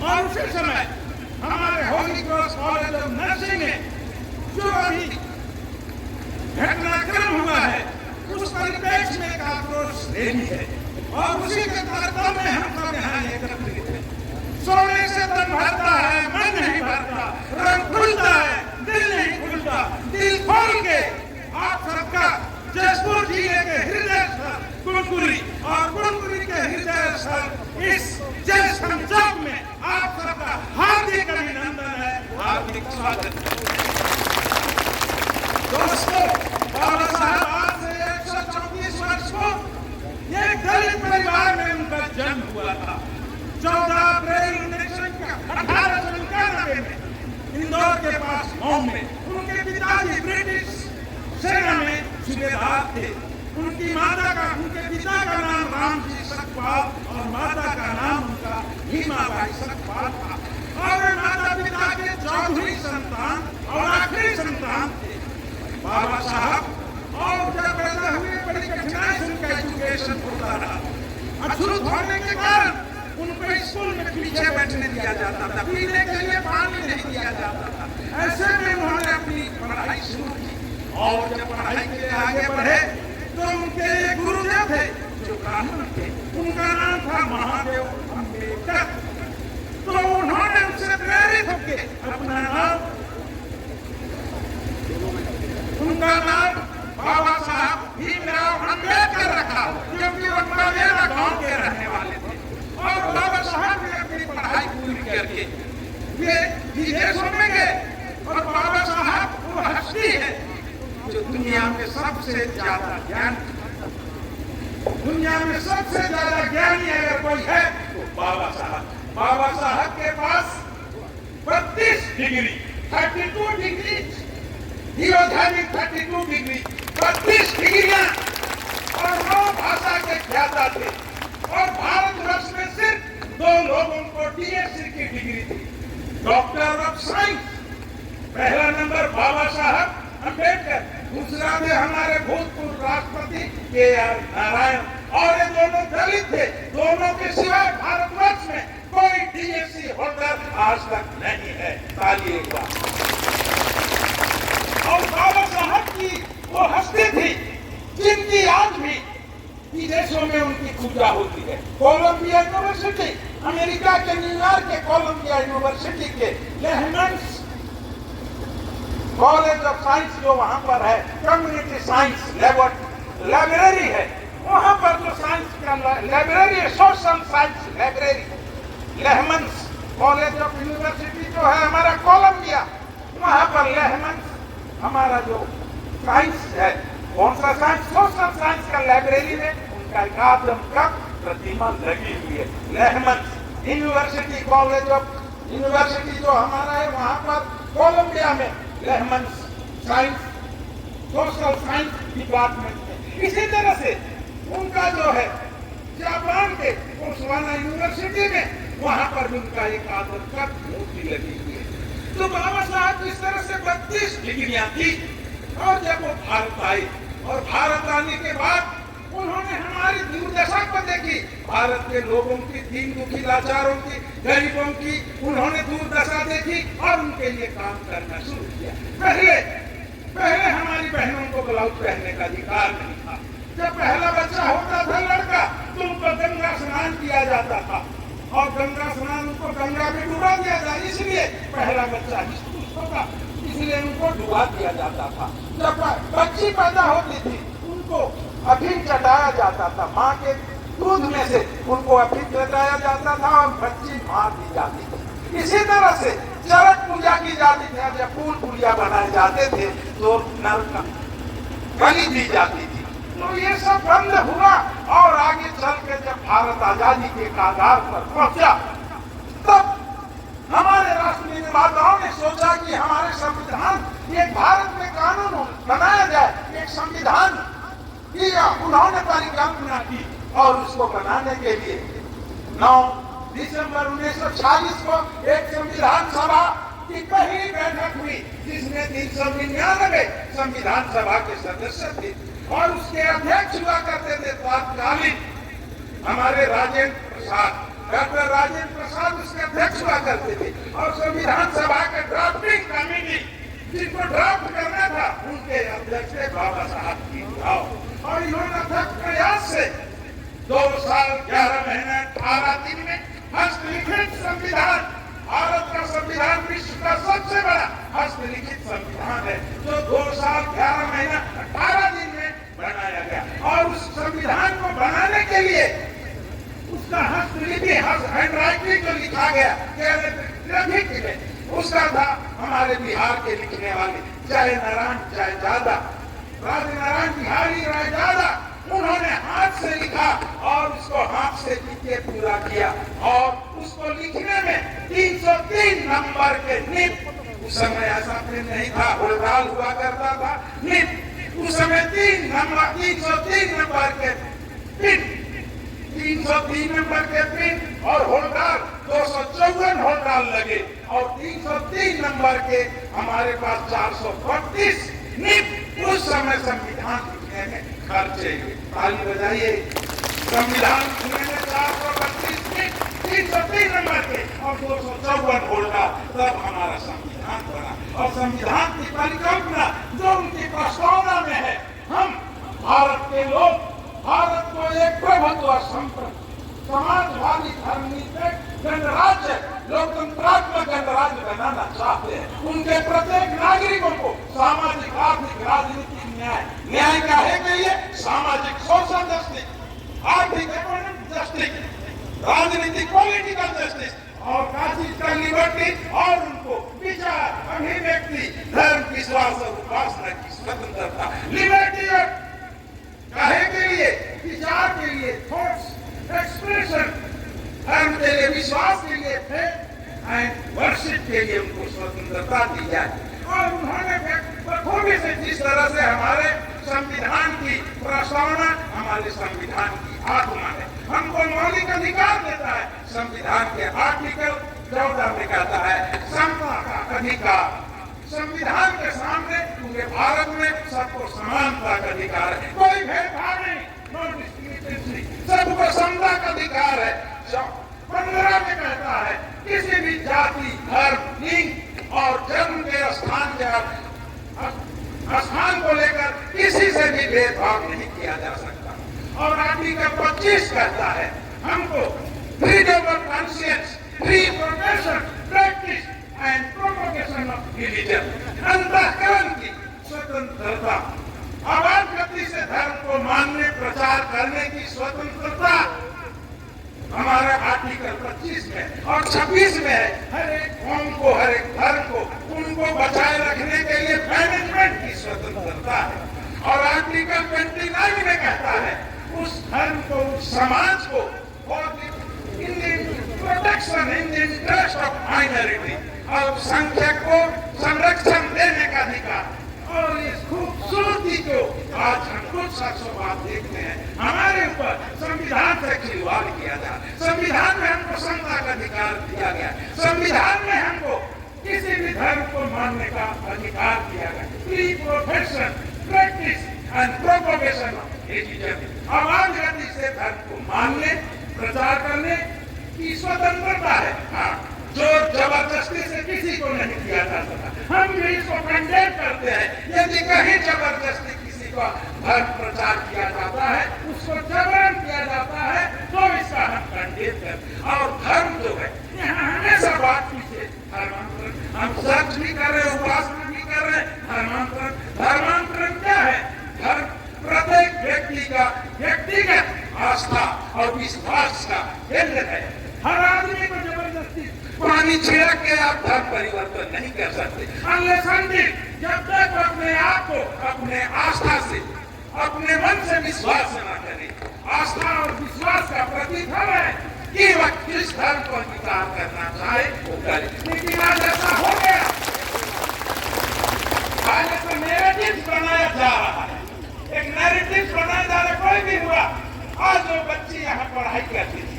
और उसी समय हमारे Holi cross college of nursing में जो अभी घटनाक्रम हुआ है उस परिप्रेक्ष्य में एक आक्रोश रैली है और उसी के तारतम्य में हम सब यहाँ एकत्रित हैं। सोने से तन भरता है, मन नहीं भरता, रंग खुलता है, दिल नहीं खुलता। दिल खोल के आप सबका जसपुर जिले के हृदय स्थल कुनकुरी और कुनकुरी के हृदय स्थल इस जल संजोग में आप सबका हार्दिक अभिनंदन है, हार्दिक स्वागत है। दोस्तों, बाबा साहब आज से 134 वर्ष को एक दलित परिवार में उनका जन्म हुआ था। 14 अप्रैल 1891 में इंदौर के पास मऊ में उनके पिताजी ब्रिटिश सेना में सूबेदार थे। उनके पिता का नाम रामजी सकपाल और माता का नाम उनका भीमाबाई सकपाल था और माता पिता के चौथी संतान और आखिरी संतान थे बाबा साहब। और जब पैदा हुए बड़ी कठिनाई से उनका एजुकेशन होता रहा। अछूत होने के कारण उनको स्कूल में पीछे बैठने दिया जाता था, पीने के लिए पानी नहीं दिया जाता था। ऐसे में उन्होंने अपनी पढ़ाई शुरू की और जब पढ़ाई के लिए आगे बढ़े तो उनके एक गुरुदेव थे जो ब्राह्मण थे, उनका नाम था महादेव अम्बेडकर। तो उन्होंने उनसे प्रेरित होकर अपना नाम, उनका नाम बाबा साहब भीमराव अम्बेडकर रखा क्योंकि वो मेरा गांव के रहने वाले थे। और बाबा साहब ने अपनी पढ़ाई पूरी करके वे विदेशों में गए और बाबा साहब वो हस्ती है जो दुनिया में सबसे ज्यादा ज्ञान, दुनिया में सबसे ज्यादा ज्ञानी अगर कोई है तो बाबा साहब। बाबा साहब के पास 32 डिग्री 32 डिग्री धिरोधार्मिक 32 डिग्री 32 डिग्रियां और 9 भाषा के ज्ञाता थे और भारतवर्ष में सिर्फ 2 लोगों को डीएससी की डिग्री थी, डॉक्टर ऑफ साइंस। पहला नंबर बाबा साहब अम्बेडकर, दूसरा थे हमारे भूतपूर्व राष्ट्रपति के.आर. नारायण और ये दोनों दलित थे। दोनों के सिवाय भारतवर्ष में कोई डीएससी होल्डर आज तक नहीं है। ताली एक बार। और बाबा साहब की वो हस्ती थी जिनकी आज भी विदेशों में उनकी पूजा होती है। कोलंबिया यूनिवर्सिटी, अमेरिका के न्यूयॉर्क के कोलंबिया यूनिवर्सिटी के लेहमन्स कॉलेज ऑफ साइंस जो वहां पर है, कम्युनिटी साइंस लाइब्रेरी है, वहां पर जो साइंस का लाइब्रेरी है, social science library, Lehman's college of university जो है हमारा कोलंबिया, वहां पर लेहमन्स हमारा जो साइंस है, कौन सा साइंस, सोशल साइंस का लाइब्रेरी में उनका आदम का प्रतिमा लगी हुई है। लेहमन्स यूनिवर्सिटी कॉलेज ऑफ यूनिवर्सिटी जो हमारा है वहां पर कोलंबिया में लेहमन्स साइंस सोशल साइंस डिपार्टमेंट है। इसी तरह से उनका जो है जापान के ओसावा यूनिवर्सिटी में वहां पर भी उनका एक आदम का मूर्ति लगी हुई है। तो बाबा साहब इस तरह से 32 डिग्रियां थी और जब वो भारत आए और भारत आने के बाद उन्होंने हमारी दुर्दशा को देखी, भारत के लोगों की, दीन दुखी लाचारों की, गरीबों की उन्होंने दुर्दशा देखी और उनके लिए काम करना शुरू किया। पहले हमारी बहनों को ब्लाउज पहनने का अधिकार नहीं था। जब पहला बच्चा होता था लड़का तो उनको गंगा स्नान किया जाता था और गंगा स्नान उनको गंगा में डुबा दिया जाता, इसलिए पहला बच्चा होता इसलिए उनको डुबा दिया जाता था। जब बच्ची पैदा होती थी उनको अफीम चटाया जाता था, माँ के दूध में से उनको अफीम चटाया जाता था और बच्ची मार दी जाती थी। इसी तरह से चरक पूजा की जाती थी, जब फूल पुलिया बनाए जाते थे तो नर का बलि दी जाती थी। तो ये सब बंद हुआ और आगे चल के जब भारत आजादी के कागार पर पहुंचा तब हमारे राष्ट्र निर्माताओं ने सोचा कि हमारे संविधान, एक भारत में कानून बनाया जाए, एक संविधान किया। उन्होंने परिकल्पना की और उसको बनाने के लिए 9 दिसंबर 1940 को एक संविधान सभा की पहली बैठक हुई जिसमें 399 संविधान सभा के सदस्य थे और उसके अध्यक्ष हुआ करते थे तत्कालीन हमारे राजेंद्र प्रसाद। डॉक्टर राजेंद्र प्रसाद उसके अध्यक्ष हुआ करते थे और संविधान सभा के ड्राफ्टिंग कमेटी जिनको ड्राफ्ट करना था उनके अध्यक्ष थे बाबा साहब भीमराव। और इन्होंने अथक प्रयास से 2 साल 11 महीने 18 दिन में हस्तलिखित संविधान, भारत का संविधान विश्व का सबसे बड़ा हस्तलिखित संविधान है जो 2 साल 11 महीना 18 दिन में बनाया गया। और उस संविधान को बनाने के लिए उसका हस्तलिपि हैंड राइटिंग जो लिखा गया कैलिग्राफी में उसका था हमारे बिहार के लिखने वाले जय नारायण जय जादा, राजनारायण बिहारी राय जादा, उन्होंने हाथ से लिखा और उसको हाथ से लिख के पूरा किया। और उसको लिखने में 303 नंबर के निब, उस समय ऐसा प्रिंट नहीं था, होलडाल हुआ करता था निब, उस समय 303 नंबर के प्रिंट, 303 नंबर के प्रिंट और होलडाल 254 होलडाल लगे और 303 नंबर के हमारे पास 432 निब उस समय संविधान लिखने में खर्चे हुए। ताली बजाइए। संविधान लिखने में 432 निब, 303 नंबर के और 254 होलडाल, तब हमारा संविधान बना। और संविधान की परिकल्पना जो उनकी प्रस्तावना में है, हम भारत के लोग भारत को एक प्रभुत्व संपन्न समाजवादी धर्मनिरपेक्ष गणराज्य लोकतंत्रात्मक गणराज्य बनाना चाहते हैं। उनके प्रत्येक नागरिकों को सामाजिक आर्थिक राजनीतिक न्याय काहे के लिए सामाजिक सोशल जस्टिस, आर्थिक इकोनॉमिक जस्टिस, राजनीतिक पॉलिटिकल जस्टिस और का लिबर्टी और उनको विचार अभिव्यक्ति धर्म विश्वास और उपासना की स्वतंत्रता, लिबर्टी और काहे के लिए विचार के लिए थॉट्स एक्सप्रेशन, धर्म के लिए विश्वास के लिए फेथ एंड वर्शिप के लिए उनको स्वतंत्रता दी जाए। और उन्होंने बखूबी से जिस तरह से हमारे संविधान की प्रस्तावना हमारे संविधान की आत्मा है, हमको मौलिक अधिकार देता है। संविधान के आर्टिकल 14 में कहता है समता का अधिकार, संविधान के सामने पूरे भारत में सबको समानता का अधिकार है, कोई भेदभाव नहीं, नो डिस्क्रिमिनेशन, सबको समता का अधिकार है। 15 में कहता है किसी भी जाति धर्म लिंग और जन्म के स्थान को लेकर किसी से भी भेदभाव नहीं किया जा सकता। और आर्टिकल 25 कहता है हमको freedom of conscience, free profession, practice and propagation of religion, अंतःकरण की स्वतंत्रता, आवाज गति से धर्म को मानने प्रचार करने की स्वतंत्रता हमारे आर्टिकल 25 में। और 26 में है हर एक कौम को हर एक धर्म को उनको बचाए रखने के लिए मैनेजमेंट की स्वतंत्रता है। और आर्टिकल 29 में कहता है उस धर्म को उस समाज को protection in the interest of minority, अल्पसंख्यक को संरक्षण देने का अधिकार। और इस खूबसूरती को आज हम कुछ शख्सों बात देखते हैं हमारे ऊपर संविधान से खिलवाड़ किया जा, संविधान में हमको समता का अधिकार दिया गया, संविधान में हमको किसी भी धर्म को मानने का अधिकार दिया गया, free profession, practice and propagation of religion, आवाज गति से धर्म को मानने प्रचार करने की स्वतंत्रता है। हाँ, जोर जबरदस्ती से किसी को नहीं किया जा सकता। हम भी इसको कंडेम करते हैं। यदि कहीं जबरदस्ती किसी का धर्म प्रचार किया जाता है, उसको जबरन किया जाता है, तो इसका हम कंडेम करते हैं। और धर्म जो है यहाँ हमेशा बात पीछे धर्मांतरण, हम सर्च भी कर रहे हैं, उपासना भी कर रहे हैं। धर्मांतरण, धर्मांतरण क्या है? धर्म प्रत्येक व्यक्ति का व्यक्तिगत आस्था और विश्वास का केंद्र है। हर आदमी को जबरदस्ती पानी छिड़क के आप धर्म परिवर्तन नहीं कर सकते। जब तक अपने आप को अपने आस्था से अपने मन से विश्वास न करें, आस्था और विश्वास का प्रतिफल है कि वह किस धर्म पर विचार करना चाहे वो करे। लेकिन आज ऐसा हो गया, आज ऐसा नैरेटिव बनाया जा रहा है, एक नैरेटिव बनाया जा रहा है। कोई भी हुआ, आज जो बच्ची यहाँ पढ़ाई करती थी,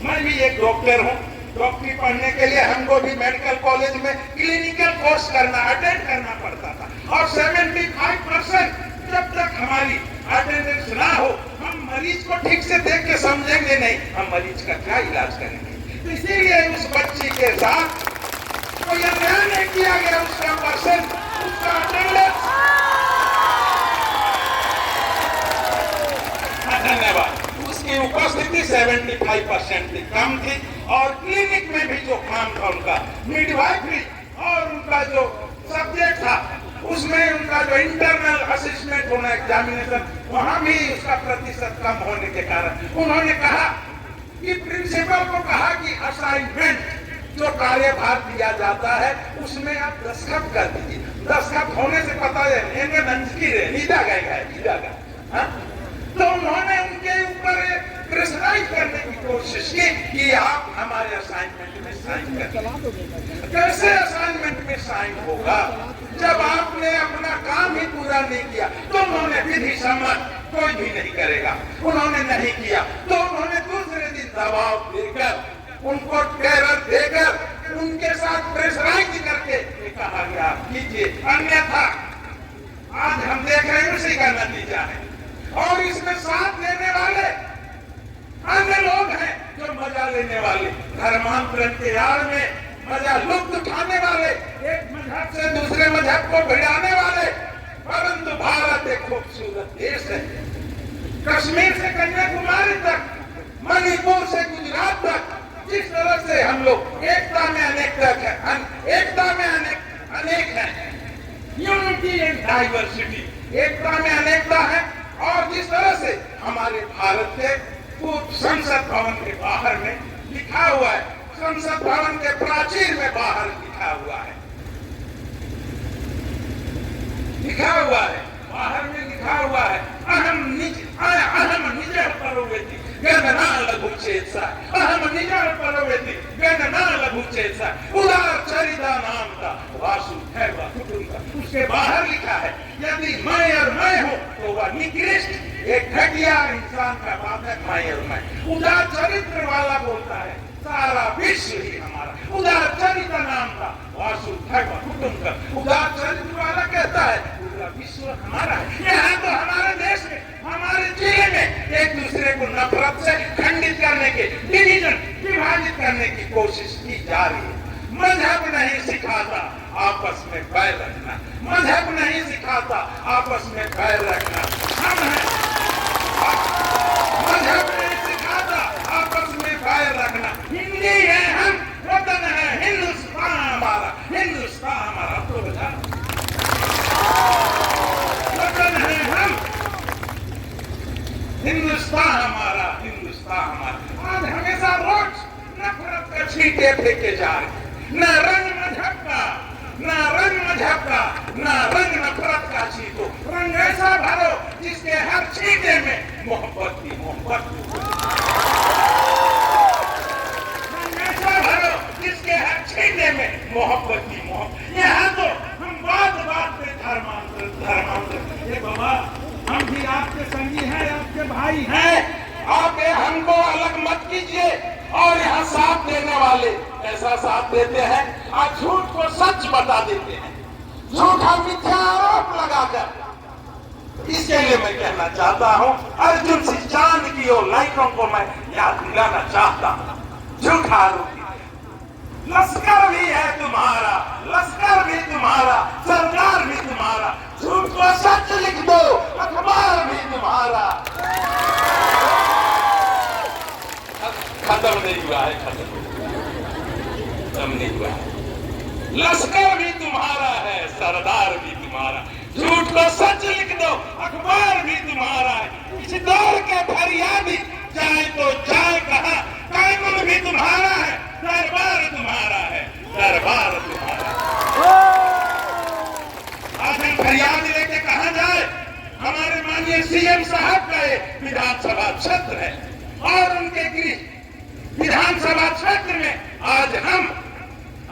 मैं भी एक डॉक्टर हूँ, डॉक्टरी पढ़ने के लिए हमको भी मेडिकल कॉलेज में क्लिनिकल कोर्स करना अटेंड करना पड़ता था। और 75% जब तक हमारी अटेंडेंस ना हो हम मरीज इसको ठीक से देख के समझेंगे नहीं, हम मरीज का क्या इलाज करेंगे। इसीलिए उस बच्ची के साथ कोई अन्याय नहीं किया गया, उसका परसेंट, उसका अटेंडेंस। धन्यवाद। उसकी उपस्थिति 75% से कम थी और क्लिनिक में भी जो काम था उनका मिडवाइफरी और उनका जो सब्जेक्ट था उसमें उनका जो इंटरनल असेसमेंट होना एग्जामिनेशन, वहां भी उसका प्रतिशत कम होने के कारण उन्होंने कहा कि प्रिंसिपल को कहा कि असाइनमेंट जो कार्यभार दिया जाता है उसमें आप दस्तखत कर दीजिए। दस्तखत होने से पता है तो उन्होंने उनके ऊपर प्रेशराइज करने की कोशिश की कि आप हमारे असाइनमेंट में साइन करें। कैसे असाइनमेंट में साइन होगा जब आपने अपना काम ही पूरा नहीं किया? तो उन्होंने विधि सम्मत कोई भी नहीं करेगा, उन्होंने नहीं किया तो उन्होंने दूसरे दिन दबाव देकर उनको टेरर देकर उनके साथ प्रेशराइज करके कहा गया कीजिए, अन्यथा आज हम देख रहे हैं उसी का नतीजा है। और इसमें साथ देने वाले अन्य लोग हैं जो मजा लेने वाले, धर्मांतरण के आड़ में मजा लुत्फ उठाने वाले, एक मजहब से दूसरे मजहब को भिड़ाने वाले। परंतु भारत एक खूबसूरत देश है, कश्मीर से कन्याकुमारी तक, मणिपुर से गुजरात तक, जिस तरह से हम लोग एकता में अनेकता है, एकता में अनेक है, यूनिटी एंड डाइवर्सिटी, एकता में अनेकता है। और जिस तरह से हमारे भारत के संसद भवन के बाहर में लिखा हुआ है, संसद भवन के प्राचीर में बाहर लिखा हुआ है, बाहर में लिखा हुआ है, अहम निज परोवेति गणना लघुचेतसा, अहम निज परोवेति गणना लघुचेतसा, उदार चरिता नाम का वासुदेव कुटुंब। उसके बाहर लिखा है यदि मैं और मैं हूँ तो वह निकृष्ट, एक घटिया इंसान का बात है मैं और मैं। उदार चरित्र वाला बोलता है सारा विश्व ही हमारा, उदार चरित्र नाम का वासुदेव कुटुंब। उदार चरित्र वाला कहता है पूरा विश्व हमारा है। यहाँ तो हमारे देश में, हमारे जिले में एक दूसरे को नफरत से खंडित करने के, विभाजित करने की कोशिश की जा रही है। मजहब नहीं सिखाता आपस में बैर रखना, मजहब नहीं सिखाता आपस में बैर रखना। हम हैं, मजहब नहीं सिखाता आपस में बैर रखना। हिंदी है हम, वतन है हिंदुस्तान हमारा, हिंदुस्तान हमारा। तो बता वतन है हम, हिंदुस्तान हमारा, हिंदुस्तान हमारा। आज हमेशा रोज नफरत का छींटे फेंके जा रहे, न रंग मजहब का, न रंग मजहब का, न रंग नफरत का छींटो। रंग ऐसा भरो जिसके हर छींटे में मोहब्बत की मोहब्बत, रंग ऐसा भरो जिसके हर छींटे में मोहब्बत की मोहब्बत। यहाँ तो हम बात बात पे धर्मांतर। ये बाबा हम भी आपके संगी हैं, आपके भाई हैं, आप हमको अलग मत कीजिए। और यहाँ साथ देने वाले ऐसा साथ देते हैं, आज झूठ को सच बता देते हैं, झूठा मिथ्या आरोप लगाकर। इसके लिए मैं कहना चाहता हूँ अर्जुन सिंह चांद की और लाइकों को मैं याद दिलाना चाहता हूँ। झूठा आरोपी लश्कर भी है तुम्हारा, लश्कर भी तुम्हारा, सरकार भी तुम्हारा, झूठ को सच लिख दो, अखबार भी तुम्हारा। खत्म नहीं हुआ है, खत्म नहीं हुआ है। लश्कर भी तुम्हारा है, सरदार भी तुम्हारा, झूठ को सच लिख दो, अखबार भी तुम्हारा है। इस दौर के फरियादी चाहे तो जाए कहां, कानून भी तुम्हारा है, दरबार तुम्हारा है, दरबार तुम्हारा। आज हम फरियाद लेके कहां जाए? हमारे माननीय सीएम साहब का विधानसभा क्षेत्र है और उनके गृह विधानसभा क्षेत्र में आज हम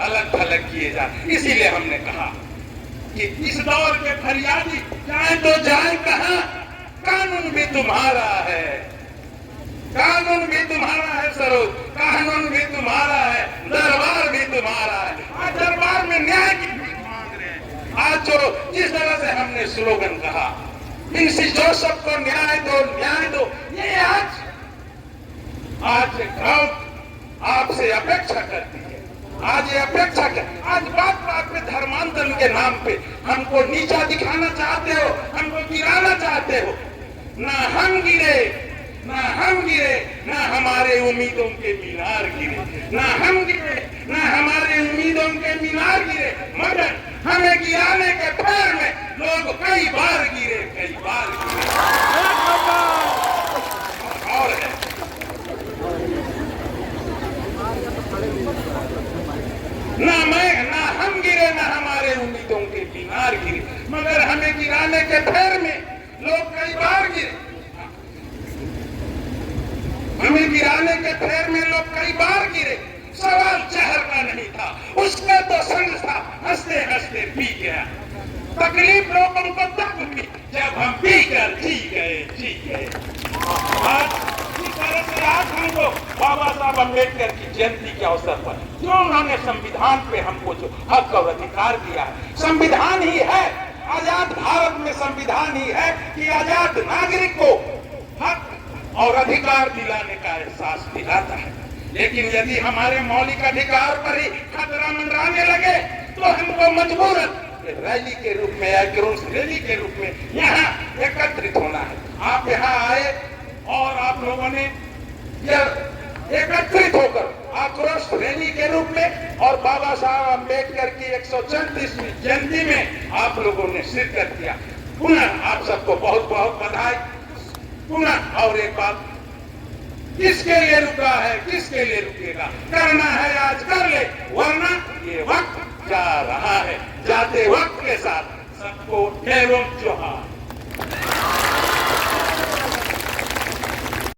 अलग थलग किए जाते। इसीलिए हमने कहा कि इस दौर के फरियादी चाहे तो जाए कहां, कानून भी तुम्हारा है, कानून भी तुम्हारा है सरोज, कानून भी तुम्हारा है, दरबार भी तुम्हारा है। आज दरबार में न्याय की भीख मांग रहे हैं। आज जो जिस तरह से हमने स्लोगन कहा प्रिंसी जोसेफ को न्याय दो, न्याय दो। ये आज गांव आपसे अपेक्षा करती है। आज ये अपेक्षा कर, आज बात बात में धर्मांतरण के नाम पे हमको नीचा दिखाना चाहते हो, हमको गिराना चाहते हो। ना हम गिरे, ना हम गिरे, ना हमारे उम्मीदों के मीनार गिरे, ना हम गिरे, ना हमारे उम्मीदों के मीनार गिरे, मगर हमें गिराने के पैर में लोग कई बार गिरे, कई बार गिरे। और है ना हम गिरे, ना हमारे उम्मीदों के मीनार गिरे, मगर हमें गिराने के पैर में लोग कई बार गिरे। हमें गिराने के पैर में लोग कई बार गिरे। सवाल जहर का नहीं था, उसका तो संग था, हंसते हंसते पी गया। तकलीफ लोगों को तब हुई जब हम पीकर जी गए। आज इस तरह से आज हमको बाबा साहब अम्बेडकर की जयंती के अवसर पर जो उन्होंने संविधान पे हमको जो हक और अधिकार दिया है, संविधान ही है, आजाद भारत में संविधान ही है कि आजाद नागरिक को हक और अधिकार दिलाने का एहसास दिलाता है। लेकिन यदि हमारे मौलिक अधिकार पर ही खतरा मंडराने लगे तो हमको मजबूरन रैली के रूप में, आक्रोश रैली के रूप में यहाँ एकत्रित होना है। आप यहाँ आए और आप लोगों ने एकत्रित होकर आक्रोश रैली के रूप में और बाबा साहब अम्बेडकर की 134वीं जयंती में आप लोगों ने शिरकत किया। पुनः आप सबको बहुत बहुत बधाई। पुनः और एक बात, किसके लिए रुका है, किसके लिए रुकेगा? करना है आज कर ले, वरना ये वक्त जा रहा है। जाते वक्त के साथ सबको ढेरों जोहार।